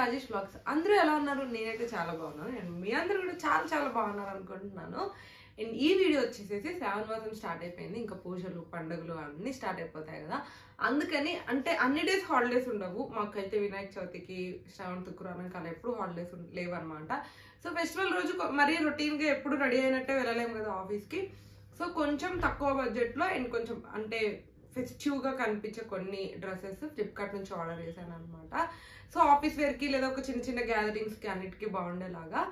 Rajesh vlogs. అందరూ ఎలా ఉన్నారు? నేనైతే చాలా బాగున్నాను. అండ్ మీ అందరూ కూడా చాలా చాలా బాగున్నారు అనుకుంటున్నాను. అండ్ ఈ వీడియో వచ్చేసేసి శ్రావణ మాసం స్టార్ట్ అయిపోయింది. ఇంకా పూజలు పండుగలు అన్నీ స్టార్ట్ అయిపోతాయి కదా. అందుకని అంటే అన్ని డేస్ హాలిడేస్ ఉండవు. మాకైతే వినాయక చవితికి శ్రావణ శుక్రవారానికి అలా ఎప్పుడు హాలిడేస్ లేవన్నమాట. సో ఫెస్టివల్ రోజు మరీ రొటీన్గా ఎప్పుడు రెడీ అయినట్టే వెళ్ళలేము కదా ఆఫీస్కి. సో కొంచెం తక్కువ బడ్జెట్లో అండ్ కొంచెం అంటే ఫెస్టివ్గా కనిపించే కొన్ని డ్రెస్సెస్ ఫ్లిప్కార్ట్ నుంచి ఆర్డర్ చేశాను అనమాట. సో ఆఫీస్ వేర్కి లేదా ఒక చిన్న చిన్న గ్యాదరింగ్స్కి అన్నిటికీ బాగుండేలాగా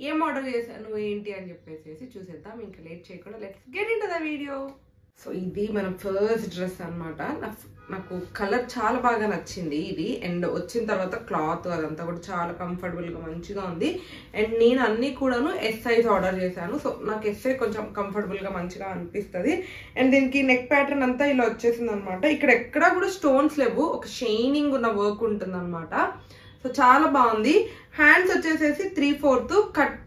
ఏం ఆర్డర్ చేశాను ఏంటి అని చెప్పేసి చూసేద్దాం. ఇంకా లేట్ చేయకుండా let's get into the video. So ఇది మన ఫస్ట్ డ్రెస్ అనమాట. నాకు కలర్ చాలా బాగా నచ్చింది ఇది. అండ్ వచ్చిన తర్వాత క్లాత్ అదంతా కూడా చాలా కంఫర్టబుల్గా మంచిగా ఉంది. అండ్ నేను అన్నీ కూడాను ఎస్ సైజ్ ఆర్డర్ చేశాను. సో నాకు ఎస్ సైజ్ కొంచెం కంఫర్టబుల్గా మంచిగా అనిపిస్తుంది. అండ్ దీనికి నెక్ ప్యాటర్న్ అంతా ఇలా వచ్చేసింది అనమాట. ఇక్కడ ఎక్కడా కూడా స్టోన్స్ లేవు, ఒక షైనింగ్ ఉన్న వర్క్ ఉంటుంది అనమాట. సో చాలా బాగుంది. హ్యాండ్స్ వచ్చేసేసి 3/4 కట్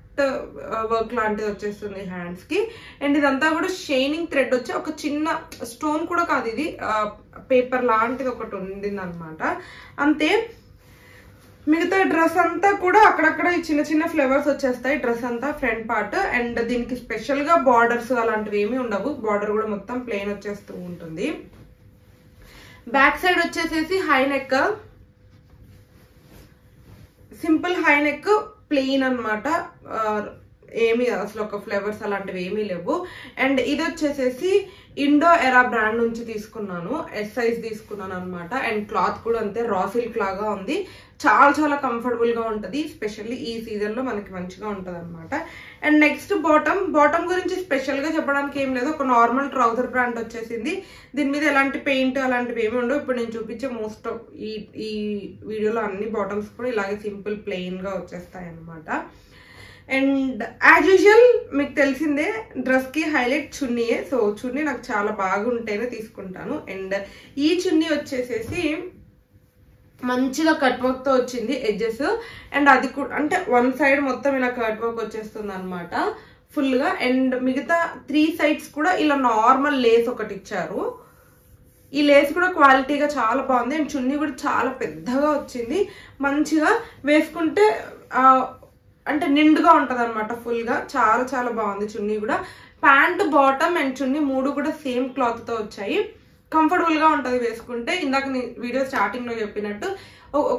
వర్క్ లాంటిది వచ్చేస్తుంది హ్యాండ్స్ కి. అండ్ ఇదంతా కూడా షైనింగ్ థ్రెడ్ వచ్చి ఒక చిన్న స్టోన్ కూడా కాదు, ఇది పేపర్ లాంటిది ఒకటి ఉండింది అనమాట. అంతే. మిగతా డ్రెస్ అంతా కూడా అక్కడక్కడ చిన్న చిన్న ఫ్లేవర్స్ వచ్చేస్తాయి డ్రెస్ అంతా ఫ్రంట్ పార్ట్. అండ్ దీనికి స్పెషల్ గా బార్డర్స్ అలాంటివి ఏమీ ఉండవు. బార్డర్ కూడా మొత్తం ప్లెయిన్ వచ్చేస్తూ ఉంటుంది. బ్యాక్ సైడ్ వచ్చేసేసి high neck, simple high neck, plain అనమాట. ఏమి అసలు ఒక ఫ్లేవర్స్ అలాంటివి ఏమీ లేవు. అండ్ ఇది వచ్చేసేసి ఇండో ఎరా బ్రాండ్ నుంచి తీసుకున్నాను, ఎస్ సైజ్ తీసుకున్నాను అనమాట. అండ్ క్లాత్ కూడా అంతే రా సిల్క్ లాగా ఉంది. చాలా చాలా కంఫర్టబుల్ గా ఉంటుంది. స్పెషల్లీ ఈ సీజన్ లో మనకి మంచిగా ఉంటుంది అనమాట. అండ్ నెక్స్ట్ బాటమ్ గురించి స్పెషల్ గా చెప్పడానికి ఏం లేదు. ఒక నార్మల్ ట్రౌజర్ బ్రాండ్ వచ్చేసింది. దీని మీద ఎలాంటి పెయింట్ అలాంటివి ఏమి ఉండవు. ఇప్పుడు నేను చూపించే మోస్ట్ ఈ వీడియోలో అన్ని బాటమ్స్ కూడా ఇలాగే సింపుల్ ప్లెయిన్ గా వచ్చేస్తాయి అనమాట. అండ్ యాజ్ యూజువల్ మీకు తెలిసిందే డ్రెస్ కి హైలైట్ చున్నీయే. సో చున్నీ నాకు చాలా బాగుంటేనే తీసుకుంటాను. అండ్ ఈ చున్నీ వచ్చేసేసి మంచిగా కట్ వర్క్ తో వచ్చింది ఎడ్జెస్. అండ్ అది కూడా అంటే వన్ సైడ్ మొత్తం ఇలా కట్ వర్క్ వచ్చేస్తుంది అనమాట ఫుల్ గా. అండ్ మిగతా 3 సైడ్స్ కూడా ఇలా నార్మల్ లేస్ ఒకటి ఇచ్చారు. ఈ లేస్ కూడా క్వాలిటీగా చాలా బాగుంది. అండ్ చున్నీ కూడా చాలా పెద్దగా వచ్చింది. మంచిగా వేసుకుంటే అంటే నిండుగా ఉంటది అనమాట ఫుల్ గా. చాలా చాలా బాగుంది చున్నీ కూడా. ప్యాంట్, బాటమ్ అండ్ చున్నీ 3 కూడా సేమ్ క్లాత్ తో వచ్చాయి. కంఫర్టబుల్ గా ఉంటది వేసుకుంటే. ఇందాక వీడియో స్టార్టింగ్ లో చెప్పినట్టు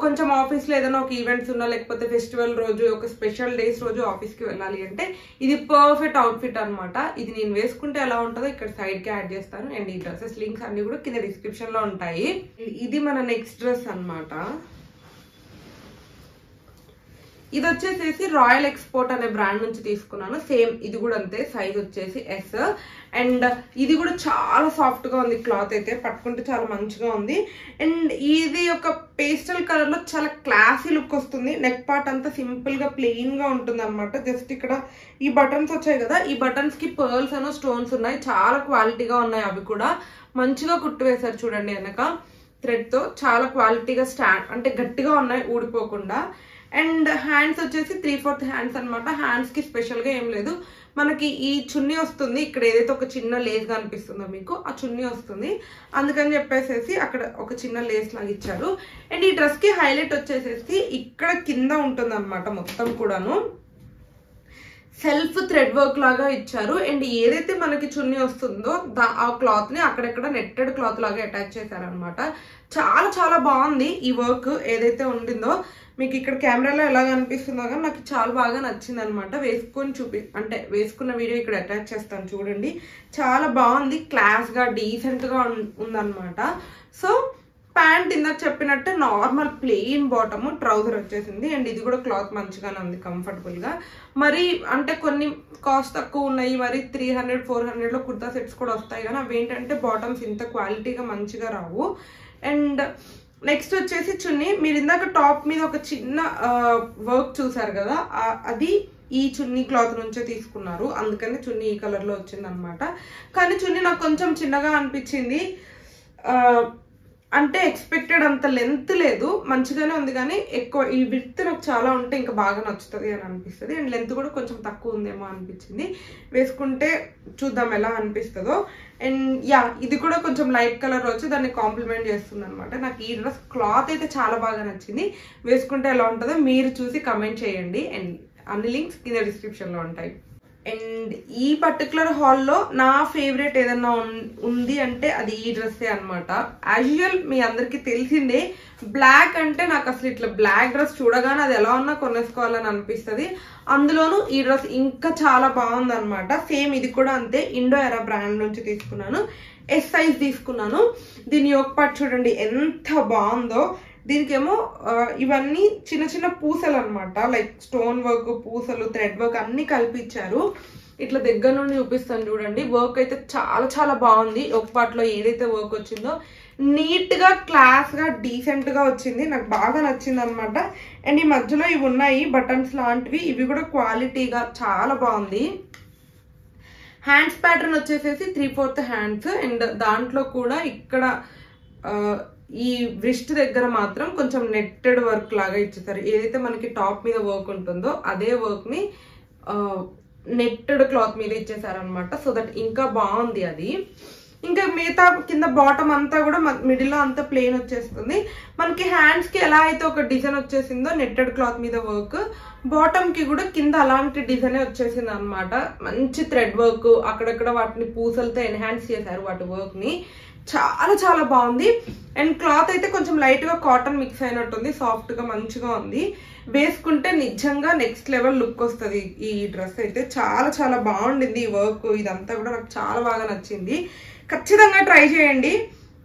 కొంచెం ఆఫీస్ లో ఏదైనా ఒక ఈవెంట్స్ ఉన్నా లేకపోతే ఫెస్టివల్ రోజు ఒక స్పెషల్ డేస్ రోజు ఆఫీస్ కి వెళ్ళాలి అంటే ఇది పర్ఫెక్ట్ అవుట్ఫిట్ అనమాట. ఇది నేను వేసుకుంటే ఎలా ఉంటుందో ఇక్కడ సైడ్ కి యాడ్ చేస్తాను. అండ్ ఈ డ్రెస్సెస్ లింక్స్ అన్ని కూడా కింద డిస్క్రిప్షన్ లో ఉంటాయి. ఇది మన నెక్స్ట్ డ్రెస్ అనమాట. ఇది వచ్చేసేసి రాయల్ ఎక్స్పోర్ట్ అనే బ్రాండ్ నుంచి తీసుకున్నాను. సేమ్ ఇది కూడా అంతే, సైజ్ వచ్చేసి ఎస్. అండ్ ఇది కూడా చాలా సాఫ్ట్ గా ఉంది. క్లాత్ అయితే పట్టుకుంటే చాలా మంచిగా ఉంది. అండ్ ఇది ఒక పేస్టల్ కలర్ లో చాలా క్లాసీ లుక్ వస్తుంది. నెక్ పార్ట్ అంతా సింపుల్ గా ప్లెయిన్ గా ఉంటుంది అనమాట. జస్ట్ ఇక్కడ ఈ బటన్స్ వచ్చాయి కదా, ఈ బటన్స్ కి పర్ల్స్ అనో స్టోన్స్ ఉన్నాయి. చాలా క్వాలిటీగా ఉన్నాయి. అవి కూడా మంచిగా కుట్టు వేశారు చూడండి వెనక థ్రెడ్ తో. చాలా క్వాలిటీగా అంటే గట్టిగా ఉన్నాయి ఊడిపోకుండా. అండ్ హ్యాండ్స్ వచ్చేసి 3/4 హ్యాండ్స్ అనమాట. హ్యాండ్స్ కి స్పెషల్ గా ఏం లేదు. మనకి ఈ చున్నీ వస్తుంది. ఇక్కడ ఏదైతే ఒక చిన్న లేస్ గా అనిపిస్తుందో మీకు ఆ చున్నీ వస్తుంది. అందుకని చెప్పేసి అక్కడ ఒక చిన్న లేస్ లాగా ఇచ్చారు. అండ్ ఈ డ్రెస్ కి హైలైట్ వచ్చేసేసి ఇక్కడ కింద ఉంటుంది అనమాట మొత్తం కూడాను సెల్ఫ్ థ్రెడ్ వర్క్ లాగా ఇచ్చారు. అండ్ ఏదైతే మనకి చున్నీ వస్తుందో ఆ క్లాత్ ని అక్కడెక్కడ నెట్టెడ్ క్లాత్ లాగా అటాచ్ చేశారనమాట. చాలా చాలా బాగుంది ఈ వర్క్ ఏదైతే ఉండిందో. మీకు ఇక్కడ కెమెరాలో ఎలా కనిపిస్తుందో కానీ నాకు చాలా బాగా నచ్చింది అనమాట. అంటే వేసుకున్న వీడియో ఇక్కడ అటాచ్ చేస్తాను చూడండి. చాలా బాగుంది, క్లాస్ గా డీసెంట్ గా ఉందన్నమాట. సో ప్యాంట్ ఇందాక చెప్పినట్టు నార్మల్ ప్లెయిన్ బాటమ్, ట్రౌజర్ వచ్చేసింది. అండ్ ఇది కూడా క్లాత్ మంచిగానే ఉంది, కంఫర్టబుల్ గా. మరి అంటే కొన్ని కాస్ట్ తక్కువ ఉన్నాయి, మరి 300-400 లో కుర్తా సెట్స్ కూడా వస్తాయి కానీ అవి ఏంటంటే బాటమ్స్ ఇంత క్వాలిటీగా మంచిగా రావు. అండ్ నెక్స్ట్ వచ్చేసి చున్నీ. మీరు ఇందాక టాప్ మీద ఒక చిన్న వర్క్ చూసారు కదా, అది ఈ చున్నీ క్లాత్ నుంచే తీసుకున్నారు. అందుకని చున్నీ ఈ కలర్ లో వచ్చింది అనమాట. కానీ చున్నీ నాకు కొంచెం చిన్నగా అనిపించింది. అంటే ఎక్స్పెక్టెడ్ అంత లెంత్ లేదు, మంచిగానే ఉంది, కానీ ఎక్కువ ఈ విడ్త్ నాకు చాలా ఉంటే ఇంకా బాగా నచ్చుతుంది అని అనిపిస్తుంది. అండ్ లెంత్ కూడా కొంచెం తక్కువ ఉందేమో అనిపించింది. వేసుకుంటే చూద్దాం ఎలా అనిపిస్తుందో. అండ్ యా, ఇది కూడా కొంచెం లైట్ కలర్ వచ్చి దాన్ని కాంప్లిమెంట్ చేస్తుంది అనమాట. నాకు ఈ డ్రెస్ క్లాత్ అయితే చాలా బాగా నచ్చింది. వేసుకుంటే ఎలా ఉంటుందో మీరు చూసి కమెంట్ చేయండి. అండ్ అన్ని లింక్స్ కింద డిస్క్రిప్షన్లో ఉంటాయి. అండ్ ఈ పర్టికులర్ హాల్లో నా ఫేవరెట్ ఏదన్నా ఉంది అంటే అది ఈ డ్రెస్సే అనమాట. యాజ్ యూజువల్ మీ అందరికీ తెలిసిందే, బ్లాక్ అంటే నాకు అసలు ఇట్లా బ్లాక్ డ్రెస్ చూడగానే అది ఎలా ఉన్నా కొనేసుకోవాలని అనిపిస్తుంది. అందులోనూ ఈ డ్రెస్ ఇంకా చాలా బాగుంది అనమాట. సేమ్ ఇది కూడా అంతే, ఇండో ఎరా బ్రాండ్ నుంచి తీసుకున్నాను. ఎస్ సైజ్ తీసుకున్నాను. దీని యోక్ పార్ట్ చూడండి ఎంత బాగుందో. దీనికేమో ఇవన్నీ చిన్న చిన్న పూసలు అనమాట, లైక్ స్టోన్ వర్క్, పూసలు, థ్రెడ్ వర్క్ అన్ని కల్పించారు. ఇట్లా దగ్గర నుండి చూపిస్తాను చూడండి. వర్క్ అయితే చాలా చాలా బాగుంది. ఒక పార్ట్లో ఏదైతే వర్క్ వచ్చిందో నీట్ గా, క్లాస్ గా, డీసెంట్ గా వచ్చింది. నాకు బాగా నచ్చింది అనమాట. అండ్ ఈ మధ్యలో ఇవి ఉన్నాయి బటన్స్ లాంటివి, ఇవి కూడా క్వాలిటీగా చాలా బాగుంది. హ్యాండ్స్ ప్యాటర్న్ వచ్చేసేసి 3/4 హ్యాండ్స్. అండ్ దాంట్లో కూడా ఇక్కడ ఈ వ్రిస్ట్ దగ్గర మాత్రం కొంచెం నెట్టెడ్ వర్క్ లాగా ఇచ్చేసారు. ఏదైతే మనకి టాప్ మీద వర్క్ ఉంటుందో అదే వర్క్ ని నెట్టెడ్ క్లాత్ మీద ఇచ్చేసారనమాట. సో దట్ ఇంకా బాగుంది అది. ఇంకా మిగతా కింద బాటమ్ అంతా కూడా మిడిల్ లో అంతా ప్లెయిన్ వచ్చేస్తుంది. మనకి హ్యాండ్స్ కి ఎలా అయితే ఒక డిజైన్ వచ్చేసిందో నెట్టెడ్ క్లాత్ మీద వర్క్, బాటమ్ కి కూడా కింద అలాంటి డిజైన్ వచ్చేసింది అనమాట. మంచి థ్రెడ్ వర్క్, అక్కడక్కడ వాటిని పూసలతో ఎన్హాన్స్ చేశారు వాటి వర్క్ ని. చాలా చాలా బాగుంది. అండ్ క్లాత్ అయితే కొంచెం లైట్ గా కాటన్ మిక్స్ అయినట్టుంది, సాఫ్ట్ గా మంచిగా ఉంది. వేసుకుంటే నిజంగా నెక్స్ట్ లెవెల్ లుక్ వస్తుంది. ఈ డ్రెస్ అయితే చాలా చాలా బాగుండింది. ఈ వర్క్ ఇదంతా కూడా నాకు చాలా బాగా నచ్చింది. ఖచ్చితంగా ట్రై చేయండి.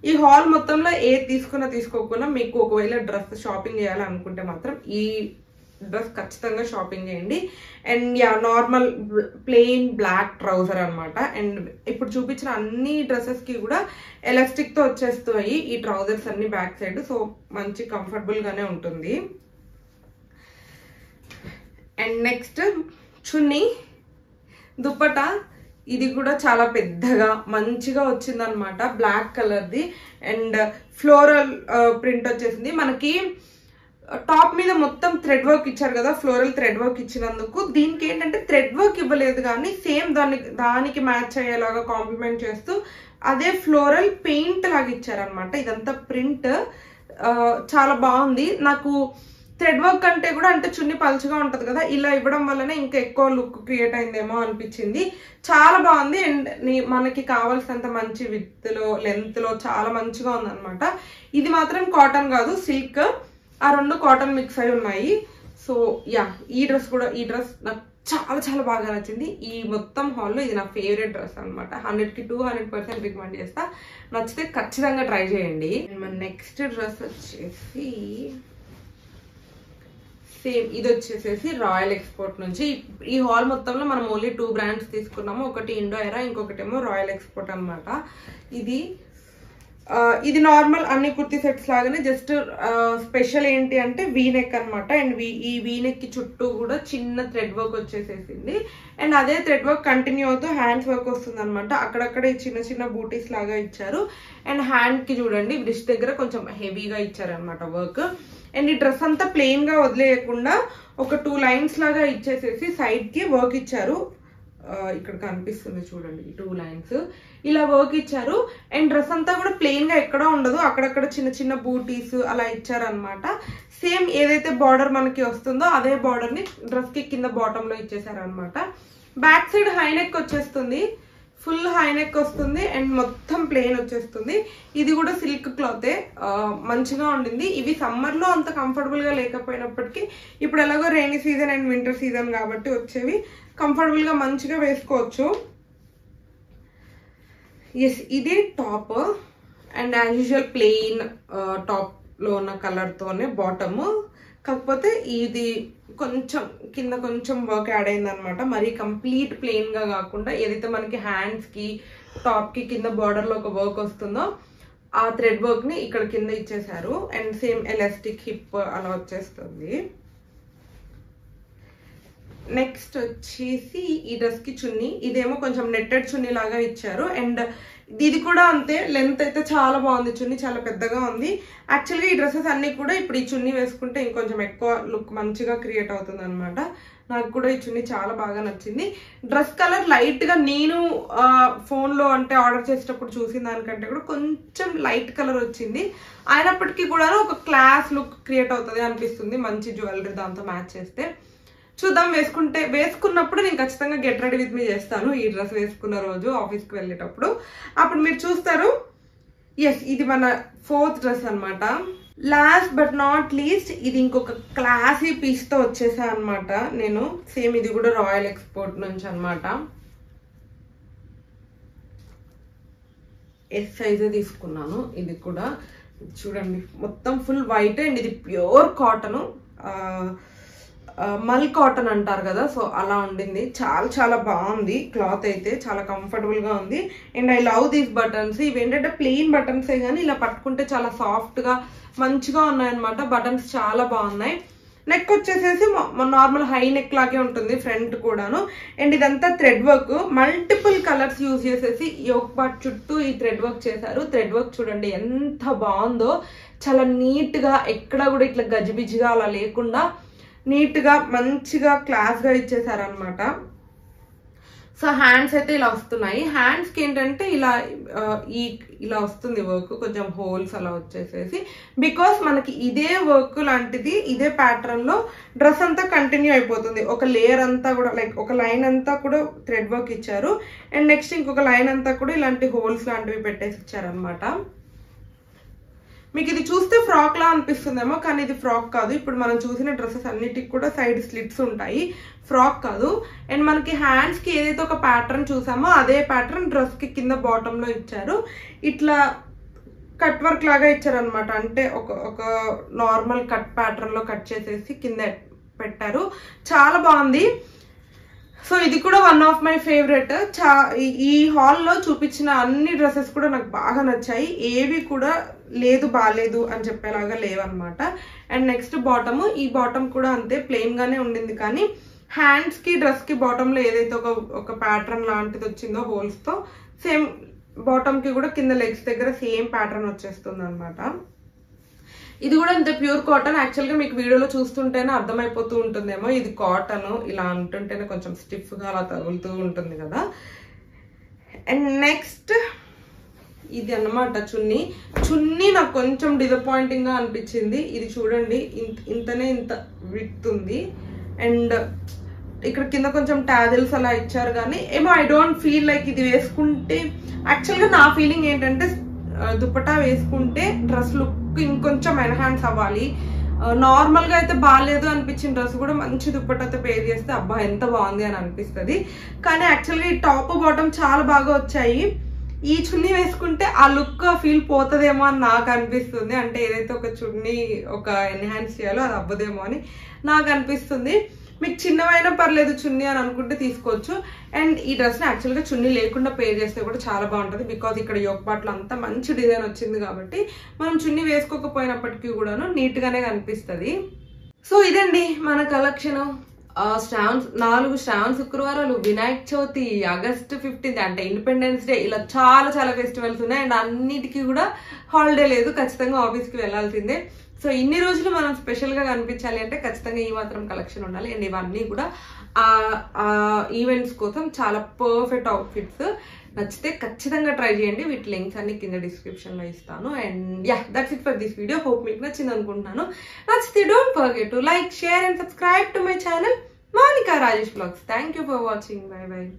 ఈ హాల్ మొత్తంలో ఏది తీసుకోకుండా మీకు ఒకవేళ డ్రెస్ షాపింగ్ చేయాలనుకుంటే మాత్రం ఈ డ్రెస్ ఖచ్చితంగా షాపింగ్ చేయండి. And yeah, normal plain black trouser అనమాట. అండ్ ఇప్పుడు చూపించిన అన్ని డ్రెస్సెస్ కి కూడా ఎలాస్టిక్ తో వచ్చేస్తాయి ఈ ట్రౌజర్స్ అన్ని బ్యాక్ సైడ్. సో మంచి కంఫర్టబుల్ గానే ఉంటుంది. అండ్ నెక్స్ట్ చున్నీ, దుపట్టా. ఇది కూడా చాలా పెద్దగా మంచిగా వచ్చింది అనమాట, బ్లాక్ కలర్ది. అండ్ ఫ్లోరల్ ప్రింట్ వచ్చేసింది. మనకి టాప్ మీద మొత్తం థ్రెడ్ వర్క్ ఇచ్చారు కదా, ఫ్లోరల్ థ్రెడ్ వర్క్ ఇచ్చినందుకు దీనికి ఏంటంటే థ్రెడ్ వర్క్ ఇవ్వలేదు, కానీ సేమ్ దానికి మ్యాచ్ అయ్యేలాగా కాంప్లిమెంట్ చేస్తూ అదే ఫ్లోరల్ పెయింట్ లాగా ఇచ్చారనమాట. ఇదంతా ప్రింట్ చాలా బాగుంది. నాకు థ్రెడ్ వర్క్ అంటే కూడా, అంటే చున్నీ పలుచగా ఉంటది కదా, ఇలా ఇవ్వడం వల్లనే ఇంకా ఎక్కువ లుక్ క్రియేట్ అయిందేమో అనిపించింది. చాలా బాగుంది. అండ్ మనకి కావాల్సినంత మంచి విత్ లో, లెంత్ లో చాలా మంచిగా ఉంది అనమాట. ఇది మాత్రం కాటన్ కాదు, సిల్క్. ఆ రెండు కాటన్ మిక్స్ అయి ఉన్నాయి. సో యా, ఈ డ్రెస్ నాకు చాలా చాలా బాగా నచ్చింది. ఈ మొత్తం హాల్లో ఇది నా ఫేవరెట్ డ్రెస్ అనమాట. 100కి 200% రికమెండ్ చేస్తా. నచ్చితే ఖచ్చితంగా ట్రై చేయండి. మన నెక్స్ట్ డ్రెస్ వచ్చేసి సేమ్, ఇది వచ్చేసేసి రాయల్ ఎక్స్పోర్ట్ నుంచి. ఈ హాల్ మొత్తంలో మనం ఓన్లీ 2 బ్రాండ్స్ తీసుకున్నాము. ఒకటి ఇండో ఎరా, ఇంకొకటేమో రాయల్ ఎక్స్పోర్ట్ అనమాట. ఇది నార్మల్ అన్ని కుర్తీ సెట్స్ లాగానే, జస్ట్ స్పెషల్ ఏంటి అంటే వీనెక్ అనమాట. అండ్ ఈ వీనెక్ కి చుట్టూ కూడా చిన్న థ్రెడ్ వర్క్ వచ్చేసేసింది. అండ్ అదే థ్రెడ్ వర్క్ కంటిన్యూ అవుతూ హ్యాండ్స్ వర్క్ వస్తుంది అనమాట. అక్కడక్కడ చిన్న చిన్న బూటీస్ లాగా ఇచ్చారు. అండ్ హ్యాండ్ కి చూడండి బ్రిస్ట్ దగ్గర కొంచెం హెవీగా ఇచ్చారనమాట వర్క్. అండ్ ఈ డ్రెస్ అంతా ప్లెయిన్ గా వదిలేయకుండా ఒక 2 లైన్స్ లాగా ఇచ్చేసేసి సైడ్ కి వర్క్ ఇచ్చారు. ఇక్కడ కనిపిస్తుంది చూడండి, 2 లైన్స్ ఇలా వర్క్ ఇచ్చారు. అండ్ డ్రెస్ అంతా కూడా ప్లెయిన్ గా ఎక్కడ ఉండదు, అక్కడక్కడ చిన్న చిన్న బూటీస్ అలా ఇచ్చారనమాట. సేమ్ ఏదైతే బార్డర్ మనకి వస్తుందో అదే బార్డర్ ని డ్రెస్ కి కింద బాటమ్ లో ఇచ్చేసారనమాట. బ్యాక్ సైడ్ హై నెక్ వచ్చేస్తుంది, ఫుల్ హై నెక్ వస్తుంది. అండ్ మొత్తం ప్లెయిన్ వచ్చేస్తుంది. ఇది కూడా సిల్క్ క్లాతే, మంచిగా ఉండింది. ఇవి సమ్మర్ లో అంత కంఫర్టబుల్ గా లేకపోయినప్పటికీ ఇప్పుడు ఎలాగో rainy season and winter season కాబట్టి వచ్చేవి కంఫర్టబుల్ గా మంచిగా వేసుకోవచ్చు. ఎస్, ఇది top. And as usual plain top లో ఉన్న కలర్ తోనే బాటమ్. కాకపోతే ఇది కొంచెం కింద కొంచెం వర్క్ యాడ్ అయింది అనమాట. మరి కంప్లీట్ ప్లెయిన్ గా కాకుండా ఏదైతే మనకి హ్యాండ్స్ కి టాప్ కి కింద బార్డర్ లో ఒక వర్క్ వస్తుందో ఆ థ్రెడ్ వర్క్ ని ఇక్కడ కింద ఇచ్చేసారు. అండ్ సేమ్ ఎలాస్టిక్ హిప్ అలా వచ్చేస్తుంది. నెక్స్ట్ వచ్చేసి ఈ డ్రెస్ కి చున్నీ, ఇదేమో కొంచెం నెట్టెడ్ చున్నీ లాగా ఇచ్చారు. అండ్ ఇది కూడా అంతే, లెంత్ అయితే చాలా బాగుంది, చున్నీ చాలా పెద్దగా ఉంది. యాక్చువల్గా ఈ డ్రెస్సెస్ అన్ని కూడా ఇప్పుడు ఈ చున్నీ వేసుకుంటే ఇంకొంచెం ఎక్కువ లుక్ మంచిగా క్రియేట్ అవుతుంది అనమాట. నాకు కూడా ఈ చున్నీ చాలా బాగా నచ్చింది. డ్రెస్ కలర్ లైట్ గా నేను ఫోన్లో అంటే ఆర్డర్ చేసేటప్పుడు చూసిన దానికంటే కూడా కొంచెం లైట్ కలర్ వచ్చింది. అయినప్పటికీ కూడా ఒక క్లాస్ లుక్ క్రియేట్ అవుతుంది అనిపిస్తుంది, మంచి జ్యువెలరీ దాంతో మ్యాచ్ చేస్తే. చూద్దాం, వేసుకున్నప్పుడు నేను ఖచ్చితంగా గెట్ రెడీ విత్ మీ చేస్తాను. ఈ డ్రెస్ వేసుకున్న రోజు ఆఫీస్కి వెళ్ళేటప్పుడు అప్పుడు మీరు చూస్తారు. ఎస్, ఇది మన 4th డ్రెస్ అనమాట. లాస్ట్ బట్ నాట్ లీస్ట్, ఇది ఇంకొక క్లాసీ పీస్ తో వచ్చేసా అనమాట నేను. సేమ్ ఇది కూడా రాయల్ ఎక్స్పోర్ట్ నుంచి అనమాట. ఎస్ సైజ్ తీసుకున్నాను. ఇది కూడా చూడండి, మొత్తం ఫుల్ వైట్ అండ్ ఇది ప్యూర్ కాటన్, మల్ కాటన్ అంటారు కదా, సో అలా ఉండింది. చాలా చాలా బాగుంది క్లాత్ అయితే, చాలా కంఫర్టబుల్ గా ఉంది. And I love these buttons. ఇవి ఏంటంటే ప్లెయిన్ బటన్సే కానీ ఇలా పట్టుకుంటే చాలా సాఫ్ట్ గా మంచిగా ఉన్నాయన్నమాట. బటన్స్ చాలా బాగున్నాయి. నెక్ వచ్చేసేసి నార్మల్ హై నెక్ లాగే ఉంటుంది, ఫ్రంట్ కూడాను. అండ్ ఇదంతా thread work, multiple colours use చేసేసి యోక్ పార్ట్ చుట్టూ ఈ థ్రెడ్ వర్క్ చేశారు. థ్రెడ్ వర్క్ చూడండి ఎంత బాగుందో, చాలా నీట్ గా, ఎక్కడ కూడా ఇట్లా గజిబిజిగా అలా లేకుండా నీట్ గా మంచిగా క్లాస్ గా ఇచ్చేసారనమాట. సో హ్యాండ్స్ అయితే ఇలా వస్తున్నాయి. హ్యాండ్స్ కి ఏంటంటే ఇలా వస్తుంది వర్క్, కొంచెం హోల్స్ అలా వచ్చేసేసి, బికాస్ మనకి ఇదే వర్క్ లాంటిది ఇదే ప్యాటర్న్ లో డ్రెస్ అంతా కంటిన్యూ అయిపోతుంది. ఒక లేయర్ అంతా కూడా లైక్ ఒక లైన్ అంతా కూడా థ్రెడ్ వర్క్ ఇచ్చారు. అండ్ నెక్స్ట్ ఇంకొక లైన్ అంతా కూడా ఇలాంటి హోల్స్ లాంటివి పెట్టేసి ఇచ్చారనమాట. మీకు ఇది చూస్తే ఫ్రాక్ లా అనిపిస్తుందేమో, కానీ ఇది ఫ్రాక్ కాదు. ఇప్పుడు మనం చూసిన డ్రెస్సెస్ అన్నిటికి కూడా సైడ్ స్లిట్స్ ఉంటాయి, ఫ్రాక్ కాదు. అండ్ మనకి హ్యాండ్స్ కి ఏదైతే ఒక ప్యాటర్న్ చూసామో అదే ప్యాటర్న్ డ్రెస్ కి కింద బాటమ్ లో ఇచ్చారు. ఇట్లా కట్ వర్క్ లాగా ఇచ్చారనమాట. అంటే ఒక నార్మల్ కట్ ప్యాటర్న్ లో కట్ చేసేసి కింద పెట్టారు. చాలా బాగుంది. సో ఇది కూడా వన్ ఆఫ్ మై ఫేవరెట్. ఈ హాల్లో చూపించిన అన్ని డ్రెస్సెస్ కూడా నాకు బాగా నచ్చాయి. ఏవి కూడా బాగాలేదు అని చెప్పేలాగా లేవన్నమాట. అండ్ నెక్స్ట్ బాటమ్, ఈ బాటమ్ కూడా అంతే ప్లెయిన్ గానే ఉండింది, కానీ హ్యాండ్స్ కి డ్రెస్ కి బాటమ్ లో ఏదైతే ఒక ప్యాటర్న్ లాంటిది వచ్చిందో హోల్స్ తో, సేమ్ బాటమ్ కి కూడా కింద లెగ్స్ దగ్గర సేమ్ ప్యాటర్న్ వచ్చేస్తుంది అనమాట. ఇది కూడా అంతే ప్యూర్ కాటన్. యాక్చువల్ గా మీకు వీడియోలో చూస్తుంటేనే అర్థమైపోతూ ఉంటుందేమో ఇది కాటన్, ఇలా అంటుంటేనే కొంచెం స్టిఫ్ గా అలా తగులుతూ ఉంటుంది కదా. అండ్ నెక్స్ట్ ఇది అన్నమాట చున్నీ నాకు కొంచెం డిసప్పాయింటింగ్ గా అనిపించింది. ఇది చూడండి ఇంత విడ్త్ ఉంది. అండ్ ఇక్కడ కింద కొంచెం టాజిల్స్ అలా ఇచ్చారు, కానీ ఏమో ఐ డోంట్ ఫీల్ లైక్ ఇది వేసుకుంటే. యాక్చువల్ గా నా ఫీలింగ్ ఏంటంటే దుపట్టా వేసుకుంటే డ్రెస్ లుక్ ఇంకొంచెం ఎన్హాన్స్ అవ్వాలి. నార్మల్ గా అయితే బాగాలేదు అనిపించిన డ్రెస్ కూడా మంచి దుపట్టాతో పేర్ చేస్తే అబ్బా ఎంత బాగుంది అని అనిపిస్తుంది. కానీ యాక్చువల్గా ఈ టాప్ బాటమ్ చాలా బాగా వచ్చాయి. ఈ చున్నీ వేసుకుంటే ఆ లుక్ ఫీల్ పోతుందేమో అని నాకు అనిపిస్తుంది. అంటే ఏదైతే ఒక చున్నీ ఒక ఎన్హాన్స్ చేయాలో అది అవ్వదేమో అని నాకు అనిపిస్తుంది. మీకు చిన్నవైనా పర్లేదు చున్నీ అని అనుకుంటే తీసుకోవచ్చు. అండ్ ఈ డ్రెస్ని యాక్చువల్గా చున్నీ లేకుండా పేర్ చేస్తే కూడా చాలా బాగుంటుంది, బికాజ్ ఇక్కడ యోక్ పార్ట్లో అంతా మంచి డిజైన్ వచ్చింది కాబట్టి మనం చున్నీ వేసుకోకపోయినప్పటికీ కూడాను నీట్గానే కనిపిస్తుంది. సో ఇదండి మన కలెక్షన్. 4 శ్రావణ శుక్రవారాలు, వినాయక చవితి, ఆగస్ట్ 15 అంటే ఇండిపెండెన్స్ డే, ఇలా చాలా చాలా ఫెస్టివల్స్ ఉన్నాయి. అండ్ అన్నిటికీ కూడా హాలిడే లేదు, ఖచ్చితంగా ఆఫీస్కి వెళ్ళాల్సిందే. సో ఇన్ని రోజులు మనం స్పెషల్గా కనిపించాలి అంటే ఖచ్చితంగా ఈ మాత్రం కలెక్షన్ ఉండాలి. అండ్ ఇవన్నీ కూడా ఈవెంట్స్ కోసం చాలా పర్ఫెక్ట్ అవుట్ఫిట్స్. నచ్చితే ఖచ్చితంగా ట్రై చేయండి. వీటి లింక్స్ అన్ని కింద డిస్క్రిప్షన్లో ఇస్తాను. And yeah, that's it for this video. Hope మీకు నచ్చింది అనుకుంటున్నాను. నచ్చితే don't forget to like, share and subscribe to my channel Monica Rajesh Vlogs. Thank you for watching. Bye bye.